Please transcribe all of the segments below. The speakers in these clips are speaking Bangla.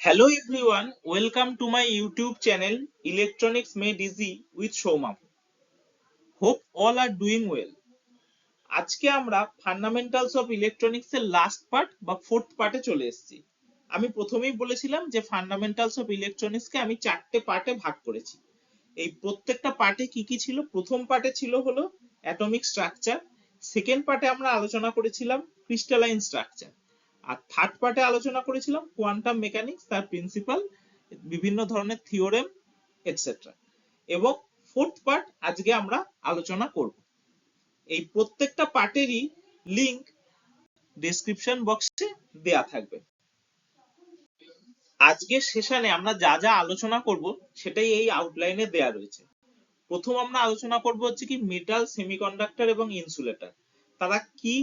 Hello everyone, welcome to my YouTube channel Electronics Made Easy with Shomam. Hope all are doing well. আজকে আমরা ফান্ডামেন্টালস অফ ইলেকট্রনিক্স এর লাস্ট পার্ট বা ফোর্থ পার্টে চলে এসেছি। আমি প্রথমেই বলেছিলাম যে ফান্ডামেন্টালস অফ ইলেকট্রনিক্স কে আমি চারটে পার্টে ভাগ করেছি। এই প্রত্যেকটা পার্টে কি কি ছিল? প্রথম পার্টে ছিল হলো অ্যাটমিক স্ট্রাকচার, সেকেন্ড পার্টে আমরা আলোচনা করেছিলাম ক্রিস্টালাইন স্ট্রাকচার, আর থার্ড পার্টে আলোচনা করেছিলাম কোয়ান্টাম মেকানিক্স, তার প্রিন্সিপাল, বিভিন্ন ধরনের থিওরেম এটসেট্রা। এবং ফোর্থ পার্ট আজকে আমরা আলোচনা করব। এই প্রত্যেকটা পার্টেরই লিংক ডেসক্রিপশন বক্সে দেয়া থাকবে। আজকের সেশনে আমরা যা যা আলোচনা করব সেটাই এই আউটলাইনে দেয়া রয়েছে। প্রথম আমরা আলোচনা করব হচ্ছে কি মেটাল, সেমিকন্ডাক্টর এবং ইনসুলেটর। তারা কি,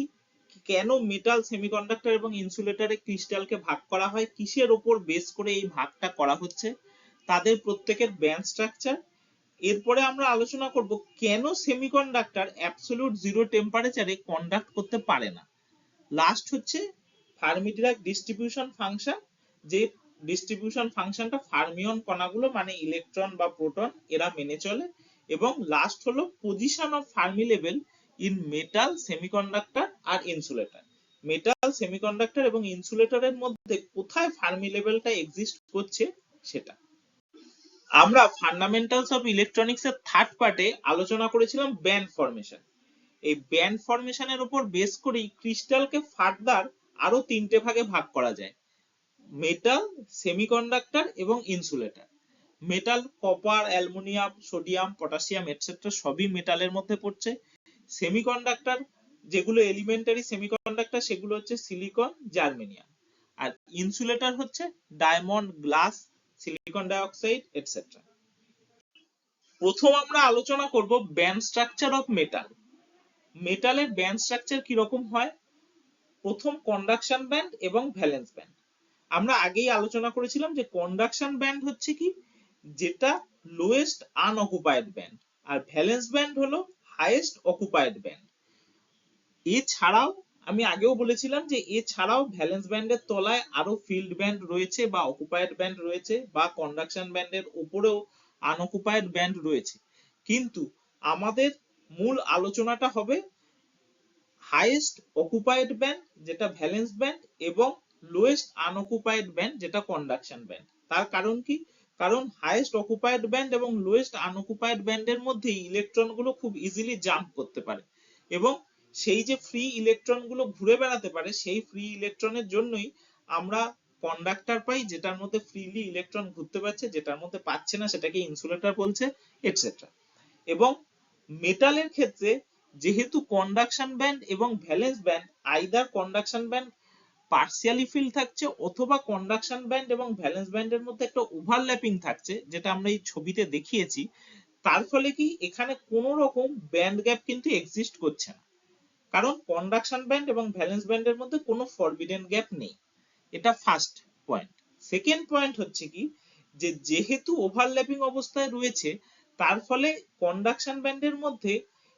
কেন মেটাল, সেমিকন্ডাক্টর এবং ইনসুলেটরে ক্রিস্টালকে ভাগ করা হয়, কিসের উপর বেস করে এই ভাগটা করা হচ্ছে, তাদের প্রত্যেকের ব্যান্ড স্ট্রাকচার। এরপরে আমরা আলোচনা করব কেন সেমিকন্ডাক্টর অ্যাবসলিউট জিরো টেম্পারেচারে কন্ডাক্ট করতে পারে না। লাস্ট হচ্ছে ফার্মি-ডিরাক ডিস্ট্রিবিউশন ফাংশন, যে ডিস্ট্রিবিউশন ফাংশনটা ফার্মিয়ন কণাগুলো মানে ইলেকট্রন বা প্রোটন এরা মেনে চলে। এবং লাস্ট হলো position of Fermi level in metal, semiconductor আর ইনসুলেটর। মেটাল, সেমিকন্ডাক্টর এবং ইনসুলেটরের মধ্যে কোথায় ফার্মি লেভেলটা এক্সিস্ট করছে সেটা। আমরা ফান্ডামেন্টালস অফ ইলেকট্রনিক্স এর থার্ড পার্টে আলোচনা করেছিলাম ব্যান্ড ফরমেশন। এই ব্যান্ড ফরমেশনের উপর বেস করেই ক্রিস্টালকে ফার্দার আরো তিনটে ভাগে ভাগ করা যায়: মেটাল, সেমিকন্ডাক্টর এবং insulator. Metal copper, aluminium, sodium, potassium etcetera সবই মেটালের মধ্যে পড়ছে। সেমিকন্ডাক্টর যেগুলো এলিমেন্টারি সেমিকন্ডাক্টর সেগুলো হচ্ছে সিলিকন, জার্মেনিয়াম। আর ইনসুলেটর হচ্ছে diamond, glass, silicon dioxide etcetera. প্রথম আমরা আলোচনা করব ব্যান্ড স্ট্রাকচার অফ মেটাল। মেটালের ব্যান্ড স্ট্রাকচার কি রকম হয়? প্রথম কন্ডাকশন ব্যান্ড এবং ভ্যালেন্স ব্যান্ড। আমরা আগেই আলোচনা করেছিলাম যে কন্ডাকশন ব্যান্ড হচ্ছে কি, যেটা লোয়েস্ট আনঅকুপাইড ব্যান্ড, আর ভ্যালেন্স ব্যান্ড হলো হাইয়েস্ট অকুপাইড ব্যান্ড। এছাড়াও আমি আগেও বলেছিলাম যে এছাড়াও ভ্যালেন্স ব্যান্ডের তলায় আরো ফিল্ড ব্যান্ড রয়েছে বা অকুপাইড ব্যান্ড রয়েছে, বা কন্ডাকশন ব্যান্ডের উপরেও আনঅকুপাইড ব্যান্ড রয়েছে। কিন্তু আমাদের মূল আলোচনাটা হবে হাইয়েস্ট অকুপাইড ব্যান্ড যেটা ভ্যালেন্স ব্যান্ড এবং লোয়েস্ট আনঅকুপাইড ব্যান্ড যেটা কন্ডাকশন ব্যান্ড। তার কারণ কি? কারণ হাইয়েস্ট অকুপাইড ব্যান্ড এবং লোয়েস্ট আনঅকুপাইড ব্যান্ডের মধ্যে ইলেকট্রন গুলো খুব ইজিলি জাম্প করতে পারে, এবং সেই যে ফ্রি ইলেকট্রন গুলো ঘুরে বেড়াতে পারে সেই ফ্রি ইলেকট্রনের জন্যই আমরা কন্ডাক্টর পাই, যেটার মধ্যে ফ্রিলি ইলেকট্রন ঘুরতে পারছে, যেটার মধ্যে পাচ্ছে না সেটাকে ইনসুলেটর বলছে এটসেট্রা। এবং মেটালের ক্ষেত্রে যেহেতু কন্ডাকশন ব্যান্ড এবং valence band either conduction band partially fill থাকছে অথবা কন্ডাকশন ব্যান্ড এবং ভ্যালেন্স ব্যান্ডের মধ্যে একটা ওভারল্যাপিং থাকছে, যেটা আমরা এই ছবিতে দেখিয়েছি, তার ফলে কি এখানে কোনো রকম ব্যান্ড গ্যাপ কিন্তু এক্সিস্ট করছে না, কারণ কন্ডাকশন ব্যান্ড এবং ভ্যালেন্স ব্যান্ডের মধ্যে কোনো ফরবিডেন গ্যাপ নেই। এটা ফার্স্ট পয়েন্ট। সেকেন্ড পয়েন্ট হচ্ছে কি, যে যেহেতু ওভারল্যাপিং অবস্থায় রয়েছে তার ফলে কন্ডাকশন ব্যান্ডের মধ্যে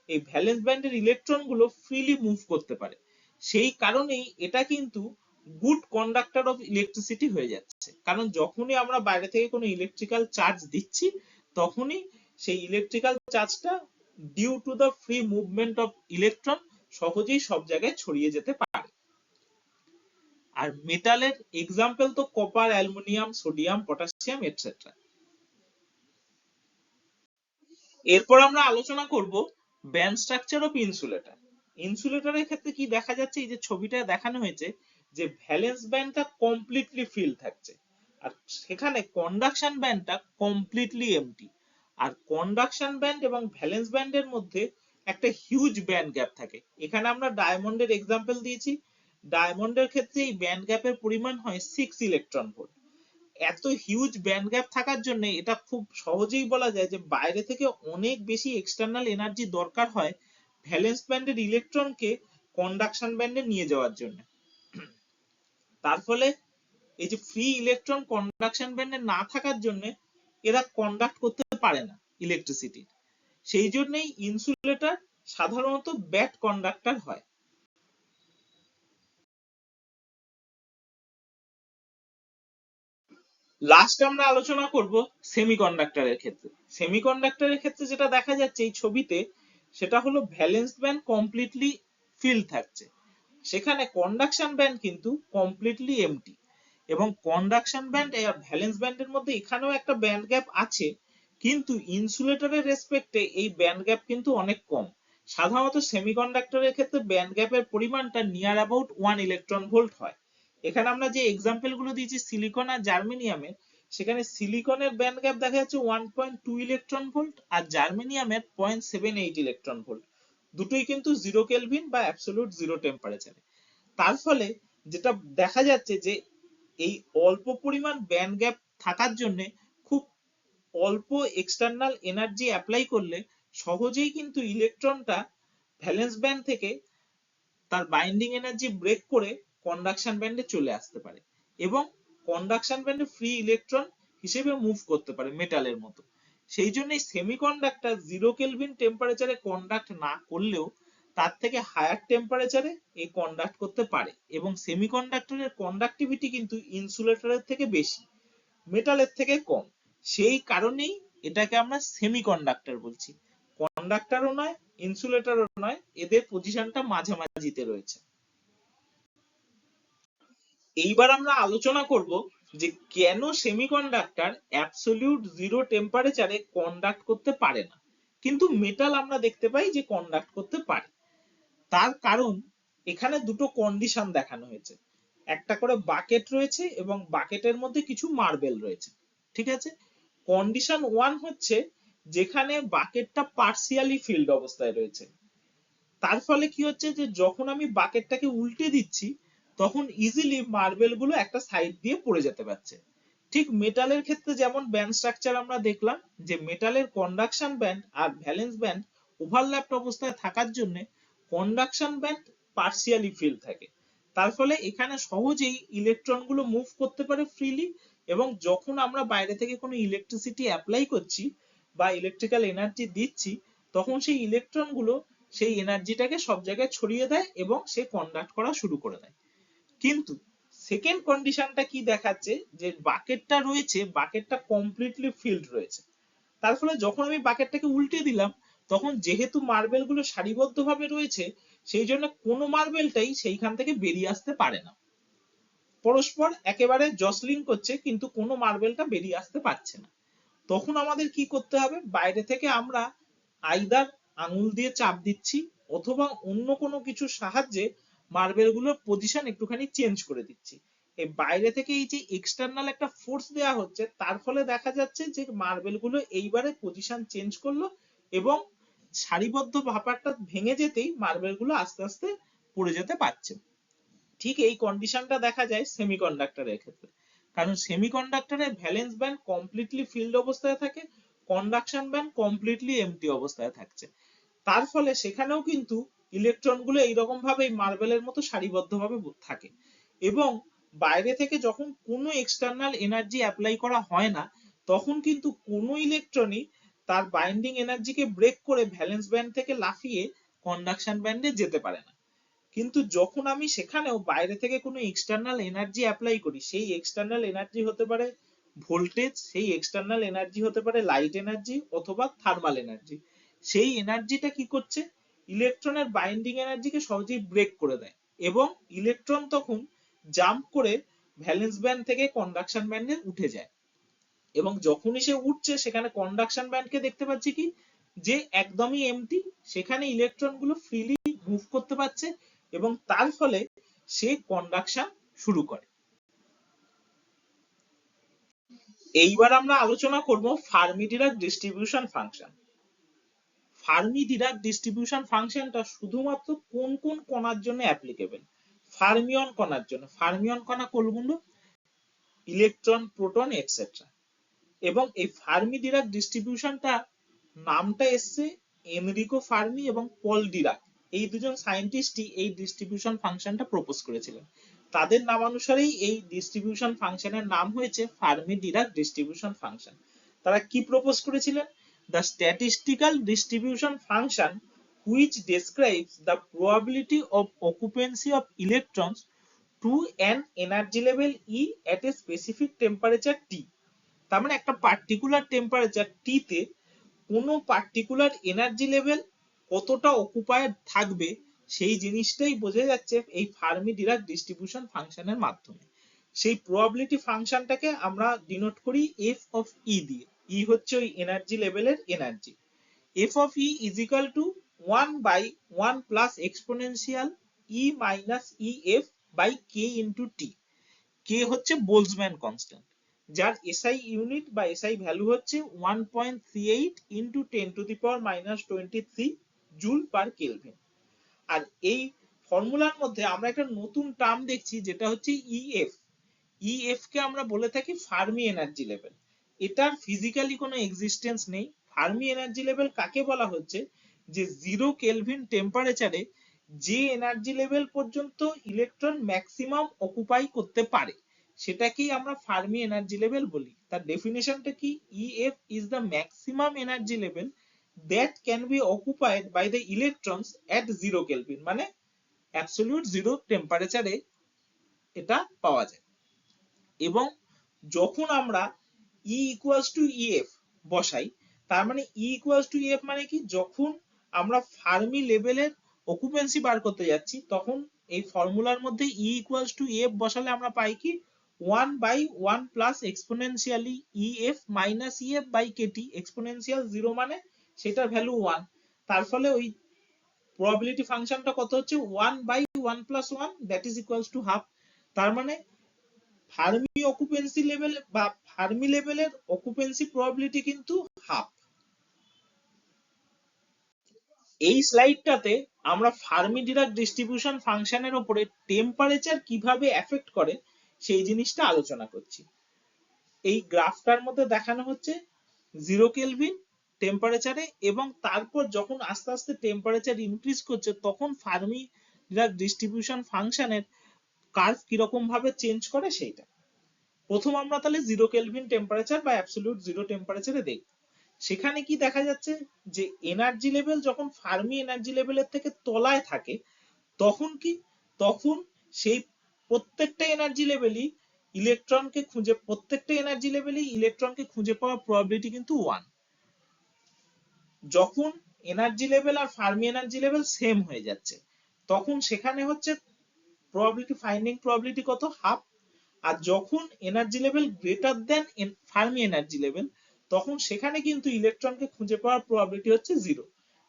এই ভ্যালেন্স ব্যান্ডের ইলেকট্রন গুলো ফ্রিলি মুভ করতে পারে। সেই কারণেই এটা কিন্তু গুড কন্ডাক্টর অফ ইলেকট্রিসিটি হয়ে যাচ্ছে, কারণ যখনই আমরা বাইরে থেকে কোনো ইলেকট্রিক্যাল চার্জ দিচ্ছি তখনই সেই ইলেকট্রিক্যাল চার্জটা due to the free movement of electron সহজেই সব জায়গায় ছড়িয়ে যেতে পারে। আর মেটালের এক্সাম্পল তো copper, aluminium, sodium, potassium etcetera. এরপর আমরা আলোচনা করব ব্যান্ড স্ট্রাকচার অফ ইনসুলেটর। ইনসুলেটরের ক্ষেত্রে কি দেখা যাচ্ছে, এই যে ছবিটা দেখানো হয়েছে, যে ভ্যালেন্স ব্যান্ডটা কমপ্লিটলি ফিল থাকছে আর সেখানে কন্ডাকশন ব্যান্ডটা কমপ্লিটলি এমটি। আর কন্ডাকশন ব্যান্ড এবং ভ্যালেন্স ব্যান্ডের মধ্যে একটা হিউজ ব্যান্ড গ্যাপ থাকে। এখানে আমরা ডায়মন্ডের এক্সাম্পল দিয়েছি। ডায়মন্ডের ক্ষেত্রে এই ব্যান্ড গ্যাপের পরিমাণ হয় 6 ইলেকট্রন ভোল্ট। এত হিউজ ব্যান্ড গ্যাপ থাকার জন্য এটা খুব সহজেই বলা যায় যে বাইরে থেকে অনেক বেশি এক্সটার্নাল এনার্জি দরকার হয় ভ্যালেন্স ব্যান্ডের ইলেকট্রনকে কন্ডাকশন ব্যান্ডে নিয়ে যাওয়ার জন্য। তার ফলে এই যে ফ্রি ইলেকট্রন কন্ডাকশন ব্যান্ডে না থাকার জন্য এরা কন্ডাক্ট করতে পারে না ইলেকট্রিসিটি। সেই জন্যই ইনসুলেটর সাধারণত ব্যাড কন্ডাক্টর হয়। লাস্ট আমরা আলোচনা করব সেমিকন্ডাক্টরের ক্ষেত্রে। সেমিকন্ডাক্টরের ক্ষেত্রে যেটা দেখা যাচ্ছে এই ছবিতে, সেটা হলো ভ্যালেন্স ব্যান্ড কমপ্লিটলি ফিল থাকছে, সেখানে কন্ডাকশন ব্যান্ড কিন্তু কমপ্লিটলি এমটি। এবং কন্ডাকশন ব্যান্ড আর ভ্যালেন্স ব্যান্ডের মধ্যে এখানেও একটা ব্যান্ড গ্যাপ আছে, কিন্তু ইনসুলেটরের রেসপেক্টে এই ব্যান্ড গ্যাপ কিন্তু অনেক কম। সাধারণত সেমিকন্ডাক্টরের ক্ষেত্রে ব্যান্ড গ্যাপের পরিমাণটা নিয়ার অ্যাবাউট 1 ইলেকট্রন ভোল্ট হয়। এখানে আমরা যে এক্সাম্পল গুলো দিয়েছি সিলিকন আর জার্মেনিয়ামের, সেখানে সিলিকনের ব্যান্ড গ্যাপ দেখা যাচ্ছে 1.2 ইলেকট্রন ভোল্ট, আর জার্মেনিয়ামের 0.78 ইলেকট্রন ভোল্ট। দুটোই কিন্তু 0 কেলভিন বা অ্যাবসলিউট জিরো টেম্পারেচারে। তার ফলে যেটা দেখা যাচ্ছে যে এই অল্প পরিমাণ ব্যান্ড গ্যাপ থাকার জন্য খুব অল্প এক্সটার্নাল এনার্জি অ্যাপ্লাই করলে সহজেই কিন্তু ইলেকট্রনটা ভ্যালেন্স ব্যান্ড থেকে তার বাইন্ডিং এনার্জি ব্রেক করে কন্ডাকশন ব্যান্ডে চলে আসতে পারে এবং কন্ডাকশন ব্যান্ডে ফ্রি ইলেকট্রন হিসেবে মুভ করতে পারে মেটালের মতো। সেই জন্য সেমিকন্ডাক্টর 0 কেলভিন টেম্পারেচারে কন্ডাক্ট না করলেও তার থেকে হায়ার টেম্পারেচারে এই কন্ডাক্ট করতে পারে, এবং সেমিকন্ডাক্টরের কন্ডাক্টিভিটি কিন্তু ইনসুলেটরের থেকে বেশি, মেটালের থেকে কম। সেই কারণেই এটাকে আমরা সেমিকন্ডাক্টর বলছি। কন্ডাক্টরও নয়, ইনসুলেটরও নয়, এদের পজিশনটা মাঝামাঝিতে রয়েছে। এইবার আমরা আলোচনা করব যে কেন সেমিকন্ডাক্টর অ্যাবসলিউট জিরো টেম্পারেচারে কন্ডাক্ট করতে পারে না, কিন্তু মেটাল আমরা দেখতে পাই যে কন্ডাক্ট করতে পারে। তার কারণ এখানে দুটো কন্ডিশন দেখানো হয়েছে, একটা করে বাকেট রয়েছে এবং বাকেটের মধ্যে কিছু মার্বেল রয়েছে। ঠিক আছে, কন্ডিশন 1 হচ্ছে যেখানে বাকেটটা পার্সিয়ালি ফিল্ড অবস্থায় রয়েছে। তার ফলে কি হচ্ছে যে যখন আমি বাকেটটাকে উল্টে দিচ্ছি তখন ইজিলি মার্বেল গুলো একটা সাইড দিয়ে পড়ে যেতে পারছে। ঠিক মেটালের ক্ষেত্রে যেমন ব্যান্ড স্ট্রাকচার আমরা দেখলাম যে মেটালের কন্ডাকশন ব্যান্ড আর ভ্যালেন্স ব্যান্ড ওভারল্যাপড অবস্থায় থাকার জন্য কন্ডাকশন ব্যান্ড পার্সিয়ালি ফিল থাকে। তার ফলে এখানে সহজেই ইলেকট্রন গুলো মুভ করতে পারে ফ্রিলি, এবং যখন আমরা বাইরে থেকে কোনো ইলেকট্রিসিটি অ্যাপ্লাই করছি বা ইলেকট্রিক্যাল এনার্জি দিচ্ছি, তখন সেই ইলেকট্রন গুলো সেই এনার্জিটাকে সব জায়গায় ছড়িয়ে দেয় এবং সে কন্ডাক্ট করা শুরু করে দেয়। কিন্তু সেকেন্ড কন্ডিশনটা কি দেখাচ্ছে যে বাকেটটা রয়েছে, বাকেটটা কমপ্লিটলি ফিল্ড রয়েছে। তার ফলে যখন আমি বাকেটটাকে উল্টে দিলাম তখন যেহেতু মার্বেল গুলো সারিবদ্ধভাবে রয়েছে, সেই জন্য কোনো মার্বেলটাই সেইখান থেকে বেরিয়ে আসতে পারে না, পরস্পর একেবারে জসলিং করছে কিন্তু কোনো মার্বেলটা বেরিয়ে আসতে পারছে না। তখন আমাদের কি করতে হবে, বাইরে থেকে আমরা আইদার আঙুল দিয়ে চাপ দিচ্ছি অথবা অন্য কোনো কিছুর সাহায্যে মার্বেল গুলোর পজিশন একটুখানি চেঞ্জ করে দিচ্ছি। এই বাইরে থেকে এই যে এক্সটার্নাল একটা ফোর্স দেওয়া হচ্ছে, তার ফলে দেখা যাচ্ছে যে মার্বেল গুলো এইবারে পজিশন চেঞ্জ করলো এবং সারিবদ্ধ ব্যাপারটা ভেঙে যেতেই মার্বেল গুলো আস্তে আস্তে পড়ে যেতে পারছে। ঠিক এই কন্ডিশনটা দেখা যায় সেমিকন্ডাক্টরের ক্ষেত্রে, কারণ সেমিকন্ডাক্টরের ভ্যালেন্স ব্যান্ড কমপ্লিটলি ফিল্ড অবস্থায় থাকে, কন্ডাকশন ব্যান্ড কমপ্লিটলি এমটি অবস্থায় থাকছে। তার ফলে সেখানেও কিন্তু ইলেকট্রন গুলো এইরকম ভাবে মার্বেলের মতো সারিবদ্ধভাবে থাকে, এবং বাইরে থেকে যখন কোনো এক্সটার্নাল এনার্জি অ্যাপ্লাই করা হয় না তখন কিন্তু কোনো ইলেকট্রনই তার বাইন্ডিং এনার্জিকে ব্রেক করে ভ্যালেন্স ব্যান্ড থেকে লাফিয়ে কন্ডাকশন ব্যান্ডে যেতে পারে না। কিন্তু যখন আমি সেখানেও বাইরে থেকে কোনো এক্সটার্নাল এনার্জি অ্যাপ্লাই করি, সেই এক্সটার্নাল এনার্জি হতে পারে ভোল্টেজ, সেই এক্সটার্নাল এনার্জি হতে পারে লাইট এনার্জি অথবা থার্মাল এনার্জি, সেই এনার্জিটা কি করছে, ইলেকট্রনের বাইন্ডিং এনার্জিকে সহজেই ব্রেক করে দেয় এবং ইলেকট্রন তখন জাম্প করে ভ্যালেন্স ব্যান্ড থেকে কন্ডাকশন ব্যান্ডে উঠে যায়। এবং যখনই সে উঠছে সেখানে কন্ডাকশন ব্যান্ডকে দেখতে পাচ্ছি কি যে একদমই এমটি, সেখানে ইলেকট্রন গুলো ফ্রিলি মুভ করতে পারছে এবং তার ফলে সে কন্ডাকশন শুরু করে। এইবার আমরা আলোচনা করব Fermi Dirac distribution function. Fermi Dirac distribution ফাংশনটা শুধুমাত্র কোন কোন কণার জন্য অ্যাপ্লিকেবল, ফার্মিয়ন কণার জন্য। ফার্মিয়ন কণা কোনগুলো, ইলেকট্রন, প্রোটন, এটসেট্রা। এবং এই ফার্মি ডিরাক ডিস্ট্রিবিউশনটা নামটা এসছে এনরিকো ফার্মি এবং পল ডিরাক, এই দুজন সায়েন্টিস্টই এই ডিস্ট্রিবিউশন ফাংশনটা প্রপোজ করেছিলেন। তাদের নামানুসারেই এই ডিস্ট্রিবিউশন ফাংশনের নাম হয়েছে ফার্মি ডিরাক ডিস্ট্রিবিউশন ফাংশন। তারা কি প্রপোজ করেছিলেন, the statistical distribution function which describes the probability of occupancy of electrons to an energy level E at a specific temperature T. তার মানে একটা পার্টিকুলার টেম্পারেচার টি তে কোনো পার্টিকুলার এনার্জি লেভেল কতটা অকুপায়েড থাকবে সেই জিনিসটাই বোঝা যাচ্ছে এই ফার্মি ডিরাক ডিস্ট্রিবিউশন ফাংশনের মাধ্যমে। সেই প্রবাবিলিটি ফাংশনটাকে আমরা ডিনোট করি এফ অফ ই দিয়ে। ই হচ্ছে ওই এনার্জি লেভেলের energy. F of E is equal to 1/1 plus exponential E minus E F by K into T. K হচ্ছে বোলজম্যান কনস্ট্যান্ট, যার এসআই ইউনিট বা এসআই ভ্যালু হচ্ছে 1.38 ইন্টু 10⁻⁻23 জুল পার কেলভিন। আর এই ফর্মুলার মধ্যে আমরা একটা নতুন টার্ম দেখছি যেটা হচ্ছে ইএফ। ইএফ কে আমরা বলে থাকি ফার্মি এনার্জি লেভেল। এটার ফিজিক্যালি কোনো এক্সিস্টেন্স নেই। ফার্মি এনার্জি লেভেল কাকে বলা হচ্ছে, যে 0 কেলভিন টেম্পারেচারে যে এনার্জি লেভেল পর্যন্ত ইলেকট্রন ম্যাক্সিমাম অকুপাই করতে পারে সেটাকেই আমরা ফার্মি এনার্জি লেভেল বলি। তার ডেফিনেশনটা কি, EF is the maximum energy level that can be occupied by the electrons at 0 kelvin, মানে অ্যাবসলিউট 0 টেম্পারেচারে এটা পাওয়া যায়। এবং যখন আমরা ই ইকুয়ালস টু ইএফ বসাই, তার মানে ই ইকুয়ালস টু ইএফ মানে কি, যখন আমরা ফার্মি লেভেলের অকুপেন্সি বার করতে যাচ্ছি তখন এই ফর্মুলার মধ্যে ই ইকুয়ালস টু ইএফ বসালে আমরা পাই কি 1/1 plus exponentially EF minus EF by KT. Exponential 0 মানে সেটার ভ্যালু 1, তার ফলে ওই প্রবাবিলিটি ফাংশনটা কত হচ্ছে 1/1 plus 1 that is equals to half. তার মানে ফার্মি অকুপেন্সি লেভেল বা ফার্মি লেভেলের অকুপেন্সি প্রবাবিলিটি কিন্তু হাফ। এই স্লাইডটাতে আমরা ফার্মি ডিরাক ডিস্ট্রিবিউশন ফাংশনের উপরে টেম্পারেচার কিভাবে এফেক্ট করে সেই জিনিসটা আলোচনা করছি। এই গ্রাফটার মধ্যে দেখানো হচ্ছে 0 কেলভিন টেম্পারেচারে, এবং তারপর যখন আস্তে আস্তে টেম্পারেচার ইনক্রিজ করছে তখন ফার্মি ডিরাক ডিস্ট্রিবিউশন ফাংশনের কার্ভ কিরকম ভাবে চেঞ্জ করে সেইটা। প্রথম আমরা তাহলে 0 কেলভিন টেম্পারেচার বা অ্যাবসলিউট 0 টেম্পারেচারে দেখব। সেখানে কি দেখা যাচ্ছে, যে এনার্জি লেভেল যখন ফার্মি এনার্জি লেভেলের থেকে তলায় থাকে তখন কি, তখন সেই প্রত্যেকটা এনার্জি লেভেলই ইলেকট্রনকে খুঁজে পাওয়ার প্রবাবিলিটি কিন্তু 1। যখন এনার্জি লেভেল আর ফার্মি এনার্জি লেভেল সেম হয়ে যাচ্ছে তখন সেখানে হচ্ছে প্রবাবিলিটি ফাইন্ডিং প্রবাবিলিটি কত, হাফ। আর যখন energy level greater than Fermi energy level তখন সেখানে কিন্তু ইলেকট্রনকে খুঁজে পাওয়ার প্রবাবিলিটি হচ্ছে 0।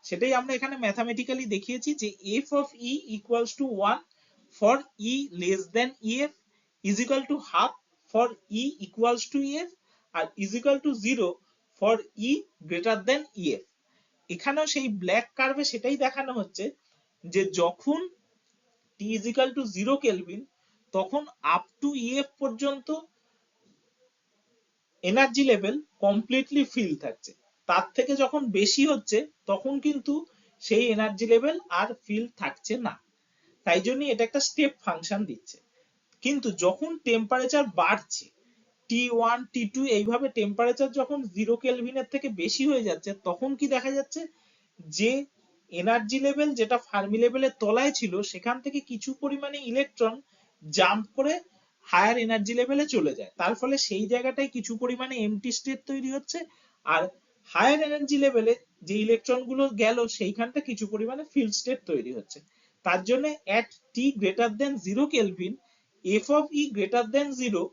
সেটাই আমরা এখানে ম্যাথামেটিক্যালি দেখিয়েছি যে F of E equals to 1 for E less than EF is equal to half for E equals to EF আর is equal to 0 for E greater than EF. এখানেও সেই ব্ল্যাক কার্ভে সেটাই দেখানো হচ্ছে যে যখন T is equal to 0 kelvin তখন আপ টু ইএফ পর্যন্ত এনার্জি লেভেল কমপ্লিটলি ফিল থাকছে, তার থেকে যখন বেশি হচ্ছে তখন কিন্তু সেই এনার্জি লেভেল আর ফিল থাকছে না। তাই জন্য এটা একটা স্টেপ ফাংশন দিচ্ছে। কিন্তু যখন টেম্পারেচার বাড়ছে T1 T2 এইভাবে টেম্পারেচার যখন 0 কেলভিনের থেকে বেশি হয়ে যাচ্ছে তখন কি দেখা যাচ্ছে, যে এনার্জি লেভেল যেটা ফার্মি লেভেলের তলায় ছিল সেখান থেকে কিছু পরিমাণে ইলেকট্রন জাম্প করে হায়ার এনার্জি লেভেলে চলে যায়, তার ফলে সেই জায়গাটায় কিছু পরিমাণে এমটি স্টেট তৈরি হচ্ছে, আর হায়ার এনার্জি লেভেলে যে ইলেকট্রন গুলো গেল সেইখানটা কিছু পরিমাণে ফিল্ড স্টেট তৈরি হচ্ছে। তার জন্য at t greater than 0 kelvin f of e greater than 0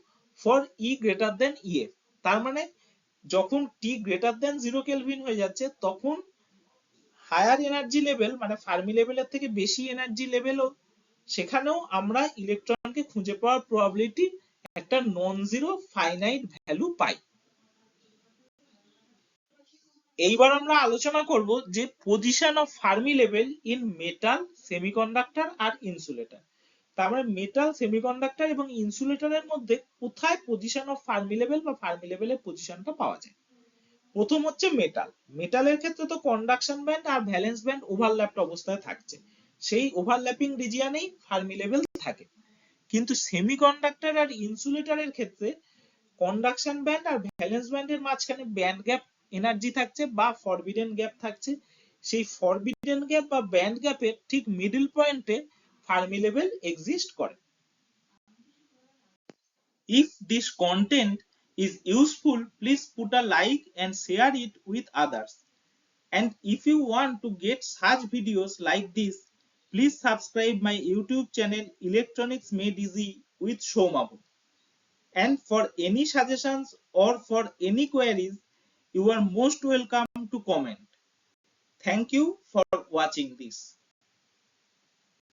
for e greater than ef। তার মানে যখন t greater than 0 কেলভিন হয়ে যাচ্ছে তখন হায়ার এনার্জি লেভেল মানে ফার্মি লেভেলের থেকে বেশি এনার্জি লেভেলও সেখানেও আমরা ইলেকট্রনকে খুঁজে পাওয়ার প্রবাবিলিটি একটা নন জিরো ফাইনাইট ভ্যালু পাই। এইবার আমরা আলোচনা করব যে position of Fermi level in metal, semiconductor আর ইনসুলেটর। তার মানে মেটাল, সেমিকন্ডাক্টর এবং ইনসুলেটরের মধ্যে কোথায় পজিশন অফ ফার্মি লেভেল বা ফার্মি লেভেলের পজিশনটা পাওয়া যায়। প্রথম হচ্ছে মেটাল। মেটালের ক্ষেত্রে তো কন্ডাকশন ব্যান্ড আর ভ্যালেন্স ব্যান্ড ওভারল্যাপড অবস্থায় থাকছে, সেই ওভারল্যাপিং রিজিয়নেই ফার্মি লেভেল থাকে। কিন্তু সেমিকন্ডাক্টর আর ইনসুলেটরের ক্ষেত্রে কন্ডাকশন ব্যান্ড আর ভ্যালেন্স ব্যান্ডের মাঝখানে ব্যান্ড গ্যাপ এনার্জি থাকছে বা ফরবিডেন গ্যাপ থাকছে। সেই ফরবিডেন গ্যাপ বা ব্যান্ড গ্যাপের ঠিক মিডল পয়েন্টে ফার্মি লেভেল এক্সিস্ট করে। If this content is useful, please put a like and share it with others. And if you want to get such videos like this, please subscribe my YouTube channel Electronics Made Easy with Shomabu. And for any suggestions or for any queries, you are most welcome to comment. Thank you for watching this.